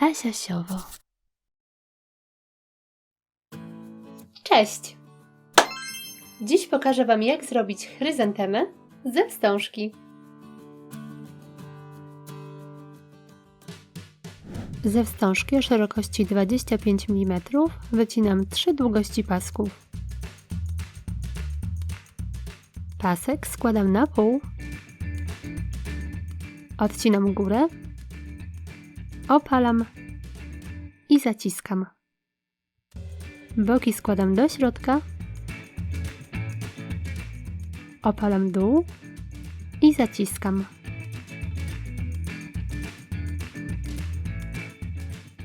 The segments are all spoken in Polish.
Asiasiowo. Cześć! Dziś pokażę Wam, jak zrobić chryzantemę ze wstążki. Ze wstążki o szerokości 25 mm wycinam 3 długości pasków. Pasek składam na pół, odcinam górę, opalam i zaciskam. Boki składam do środka, opalam dół i zaciskam.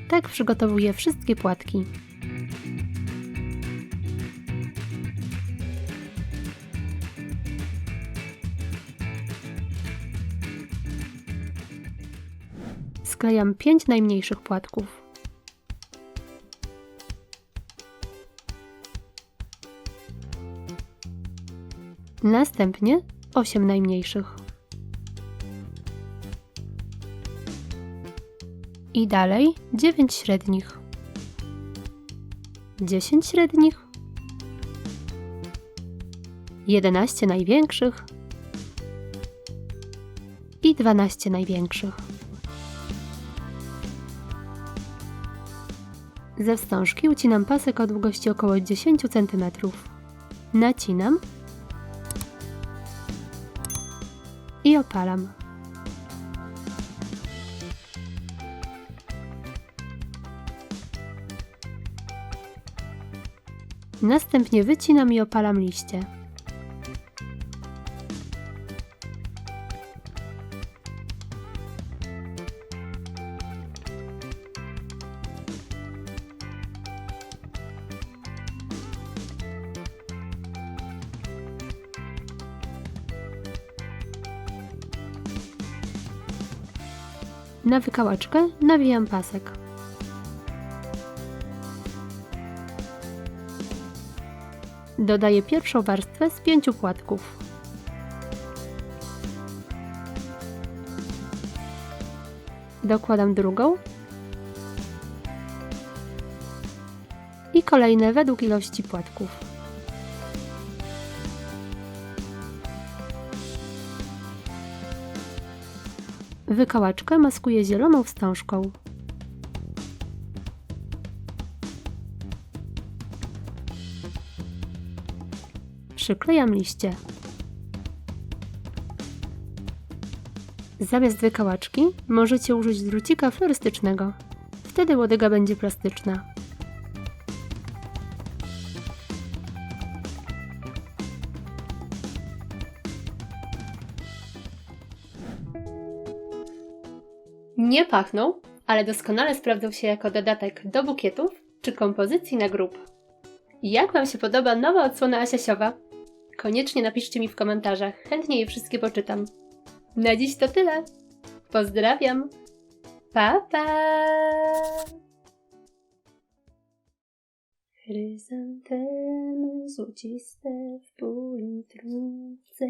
Tak przygotowuję wszystkie płatki. Sklejam 5 najmniejszych płatków. Następnie 8 najmniejszych. I dalej 9 średnich. 10 średnich. 11 największych. I 12 największych. Ze wstążki ucinam pasek o długości około 10 cm. Nacinam i opalam. Następnie wycinam i opalam liście. Na wykałaczkę nawijam pasek. Dodaję pierwszą warstwę z 5 płatków. Dokładam drugą i kolejne według ilości płatków. Wykałaczkę maskuję zieloną wstążką. Przyklejam liście. Zamiast wykałaczki możecie użyć drucika florystycznego. Wtedy łodyga będzie plastyczna. Nie pachną, ale doskonale sprawdzą się jako dodatek do bukietów czy kompozycji na grób. Jak Wam się podoba nowa odsłona asiasiowa? Koniecznie napiszcie mi w komentarzach, chętnie je wszystkie poczytam. Na dziś to tyle. Pozdrawiam. Pa, pa! Chryzantemy złociste w politrówce.